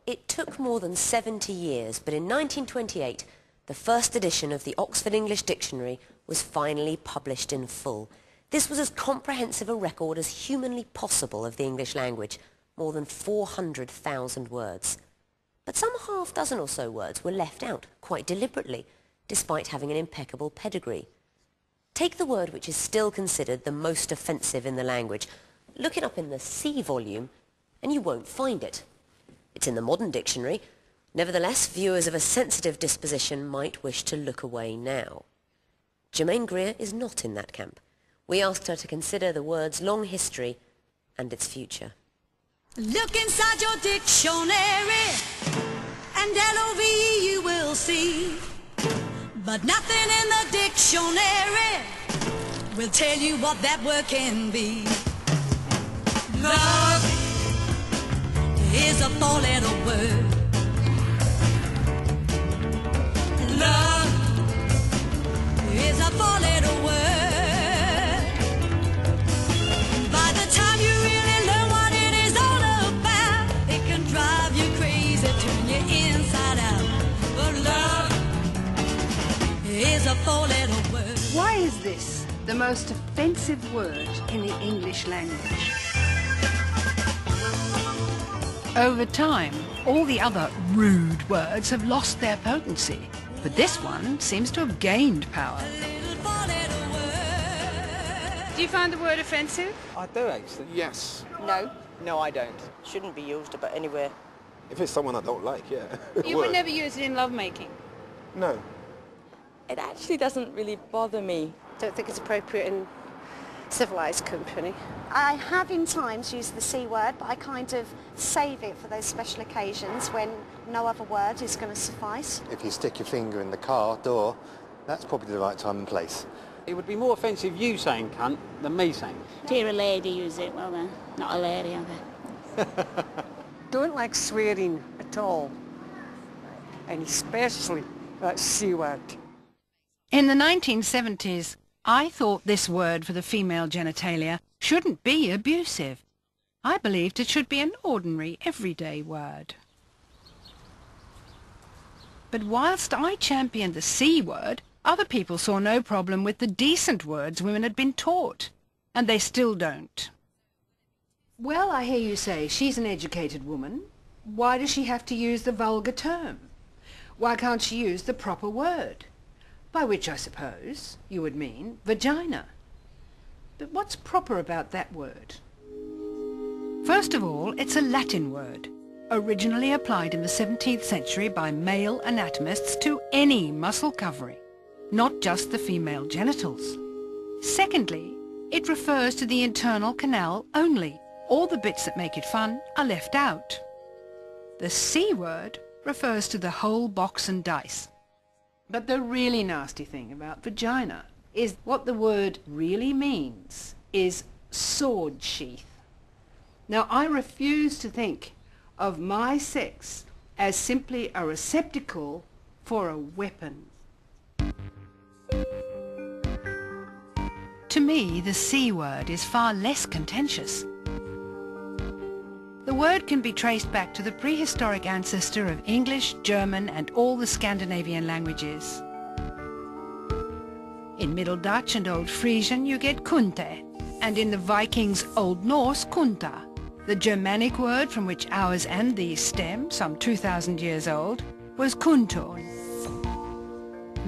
It took more than 70 years, but in 1928, the first edition of the Oxford English Dictionary was finally published in full. This was as comprehensive a record as humanly possible of the English language, more than 400,000 words. But some half dozen or so words were left out, quite deliberately, despite having an impeccable pedigree. Take the word which is still considered the most offensive in the language. Look it up in the C volume, and you won't find it. It's in the modern dictionary. Nevertheless, viewers of a sensitive disposition might wish to look away now. Germaine Greer is not in that camp. We asked her to consider the word's long history and its future. Look inside your dictionary, and L-O-V-E you will see. But nothing in the dictionary will tell you what that word can be. Love is a four-letter word. Love is a four-letter word. By the time you really learn what it is all about, it can drive you crazy, turn you inside out. But love is a four-letter word. Why is this the most offensive word in the English language? Over time, all the other rude words have lost their potency, but this one seems to have gained power. Do you find the word offensive? I do, actually. Yes. No. No, I don't. Shouldn't be used about anywhere. If it's someone I don't like, yeah. You would never use it in lovemaking? No. It actually doesn't really bother me. Don't think it's appropriate in civilised company. I have in times used the C word, but I kind of save it for those special occasions when no other word is going to suffice. If you stick your finger in the car door, that's probably the right time and place. It would be more offensive you saying cunt than me saying it. Hear a lady use it, well they're not a lady, are they? Don't like swearing at all, and especially that C word. In the 1970s, I thought this word for the female genitalia shouldn't be abusive. I believed it should be an ordinary, everyday word. But whilst I championed the C word, other people saw no problem with the decent words women had been taught, and they still don't. Well, I hear you say she's an educated woman. Why does she have to use the vulgar term? Why can't she use the proper word? By which I suppose you would mean vagina. But what's proper about that word? First of all, it's a Latin word, originally applied in the 17th century by male anatomists to any muscle covering, not just the female genitals. Secondly, it refers to the internal canal only. All the bits that make it fun are left out. The C word refers to the whole box and dice. But the really nasty thing about vagina is what the word really means is sword sheath. Now, I refuse to think of my sex as simply a receptacle for a weapon. To me, the C word is far less contentious. The word can be traced back to the prehistoric ancestor of English, German and all the Scandinavian languages. In Middle Dutch and Old Frisian you get kunte, and in the Vikings' Old Norse kunta, the Germanic word from which ours and these stem, some 2,000 years old, was kuntorn.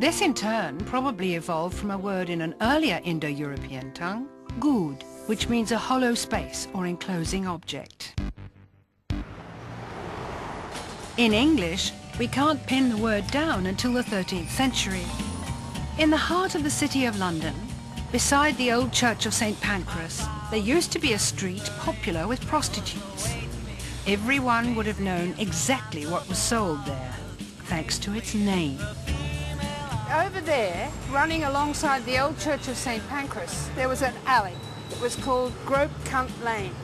This in turn probably evolved from a word in an earlier Indo-European tongue, gud, which means a hollow space or enclosing object. In English, we can't pin the word down until the 13th century. In the heart of the City of London, beside the old church of St. Pancras, there used to be a street popular with prostitutes. Everyone would have known exactly what was sold there, thanks to its name. Over there, running alongside the old church of St. Pancras, there was an alley. It was called Grope Cunt Lane.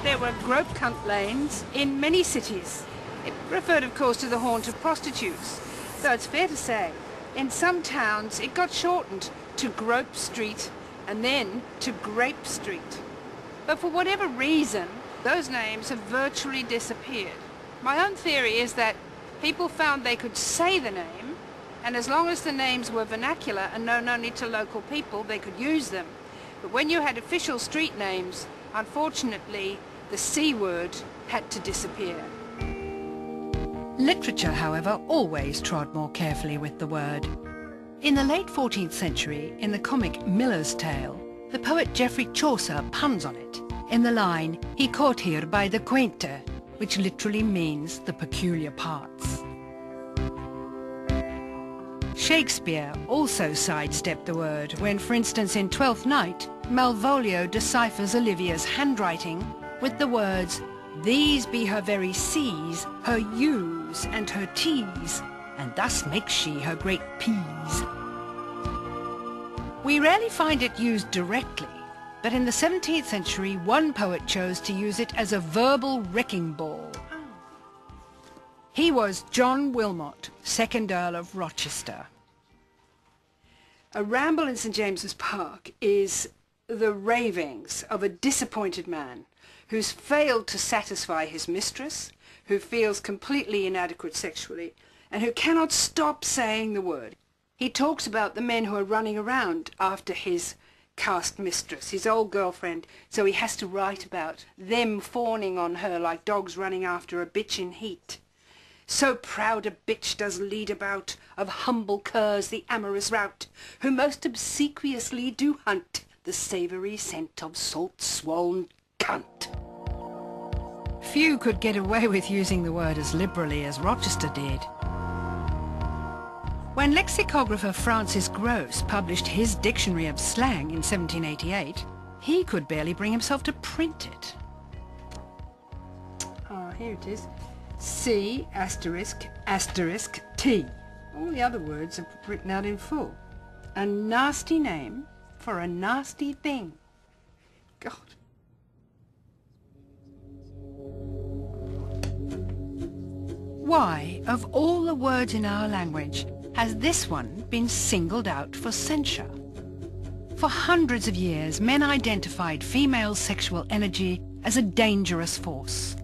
There were grope cunt lanes in many cities. It referred, of course, to the haunt of prostitutes. Though it's fair to say, in some towns it got shortened to Grope Street and then to Grape Street. But for whatever reason, those names have virtually disappeared. My own theory is that people found they could say the name, and as long as the names were vernacular and known only to local people, they could use them. But when you had official street names, unfortunately, the C word had to disappear. Literature, however, always trod more carefully with the word. In the late 14th century, in the comic Miller's Tale, the poet Geoffrey Chaucer puns on it in the line, "He caught here by the quainte," which literally means the peculiar parts. Shakespeare also sidestepped the word when, for instance, in Twelfth Night, Malvolio deciphers Olivia's handwriting with the words, "These be her very C's, her U's and her T's, and thus makes she her great P's." We rarely find it used directly, but in the 17th century one poet chose to use it as a verbal wrecking ball. He was John Wilmot, 2nd Earl of Rochester. A ramble in St James's Park is the ravings of a disappointed man who's failed to satisfy his mistress, who feels completely inadequate sexually, and who cannot stop saying the word. He talks about the men who are running around after his cast mistress, his old girlfriend, so he has to write about them fawning on her like dogs running after a bitch in heat. So proud a bitch does lead about, of humble curs the amorous rout, who most obsequiously do hunt the savoury scent of salt-swoln cunt. Few could get away with using the word as liberally as Rochester did. When lexicographer Francis Gross published his Dictionary of Slang in 1788, he could barely bring himself to print it. Ah, here it is. C asterisk asterisk T. All the other words are written out in full. A nasty name for a nasty thing. God. Why, of all the words in our language, has this one been singled out for censure? For hundreds of years, men identified female sexual energy as a dangerous force.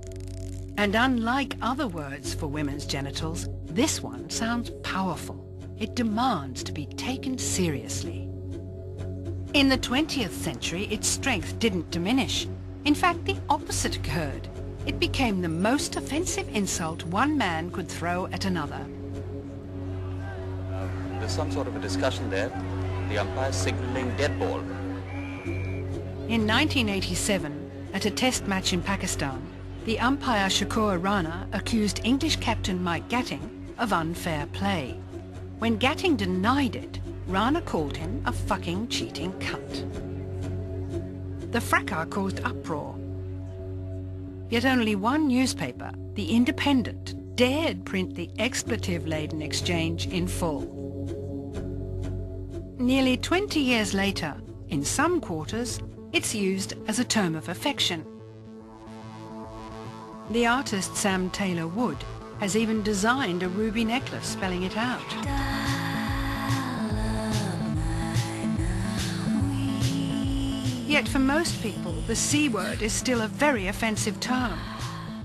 And unlike other words for women's genitals, this one sounds powerful. It demands to be taken seriously. In the 20th century, its strength didn't diminish. In fact, the opposite occurred. It became the most offensive insult one man could throw at another. There's some sort of a discussion there. The umpire signaling dead ball. In 1987, at a test match in Pakistan, the umpire Shakur Rana accused English captain Mike Gatting of unfair play. When Gatting denied it, Rana called him a fucking cheating cunt. The fracas caused uproar. Yet only one newspaper, The Independent, dared print the expletive-laden exchange in full. Nearly 20 years later, in some quarters, it's used as a term of affection. The artist Sam Taylor Wood has even designed a ruby necklace spelling it out. Yet for most people, the C word is still a very offensive term,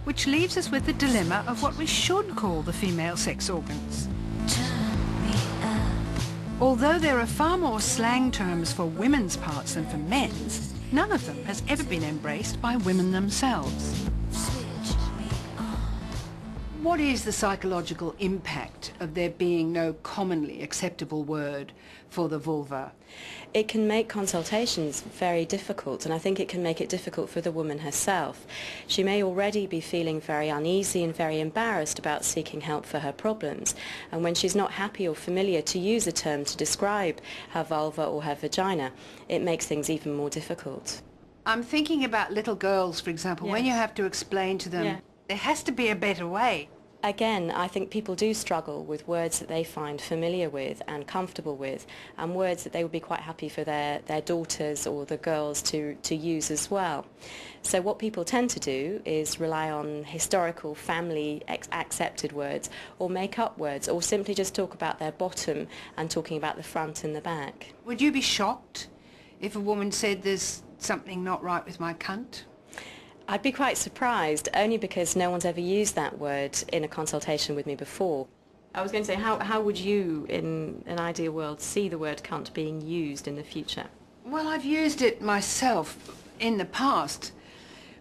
which leaves us with the dilemma of what we should call the female sex organs. Although there are far more slang terms for women's parts than for men's, none of them has ever been embraced by women themselves. What is the psychological impact of there being no commonly acceptable word for the vulva? It can make consultations very difficult, and I think it can make it difficult for the woman herself. She may already be feeling very uneasy and very embarrassed about seeking help for her problems, and when she's not happy or familiar to use a term to describe her vulva or her vagina, it makes things even more difficult. I'm thinking about little girls, for example, when you have to explain to them, there has to be a better way. Again, I think people do struggle with words that they find familiar with and comfortable with, and words that they would be quite happy for their daughters or the girls to use as well. So what people tend to do is rely on historical family accepted words, or make up words, or simply just talk about their bottom and talking about the front and the back. Would you be shocked if a woman said there's something not right with my cunt? I'd be quite surprised, only because no one's ever used that word in a consultation with me before. I was going to say, how would you, in an ideal world, see the word cunt being used in the future? Well, I've used it myself in the past.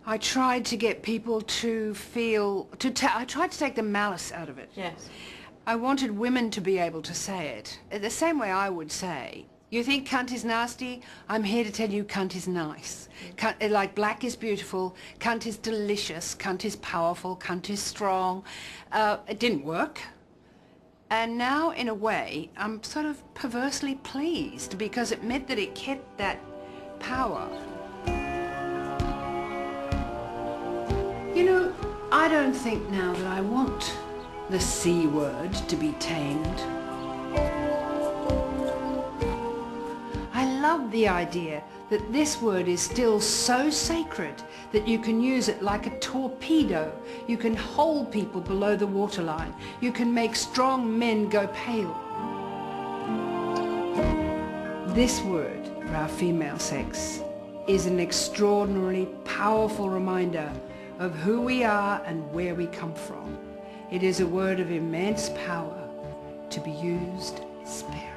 I tried to get people to feel... I tried to take the malice out of it. Yes. I wanted women to be able to say it. The same way I would say, you think cunt is nasty? I'm here to tell you cunt is nice. Cunt, like black is beautiful, cunt is delicious, cunt is powerful, cunt is strong. It didn't work. And now, in a way, I'm sort of perversely pleased because it meant that it kept that power. You know, I don't think now that I want the C word to be tamed. I love the idea that this word is still so sacred that you can use it like a torpedo. You can hold people below the waterline. You can make strong men go pale. This word, for our female sex, is an extraordinarily powerful reminder of who we are and where we come from. It is a word of immense power to be used sparingly.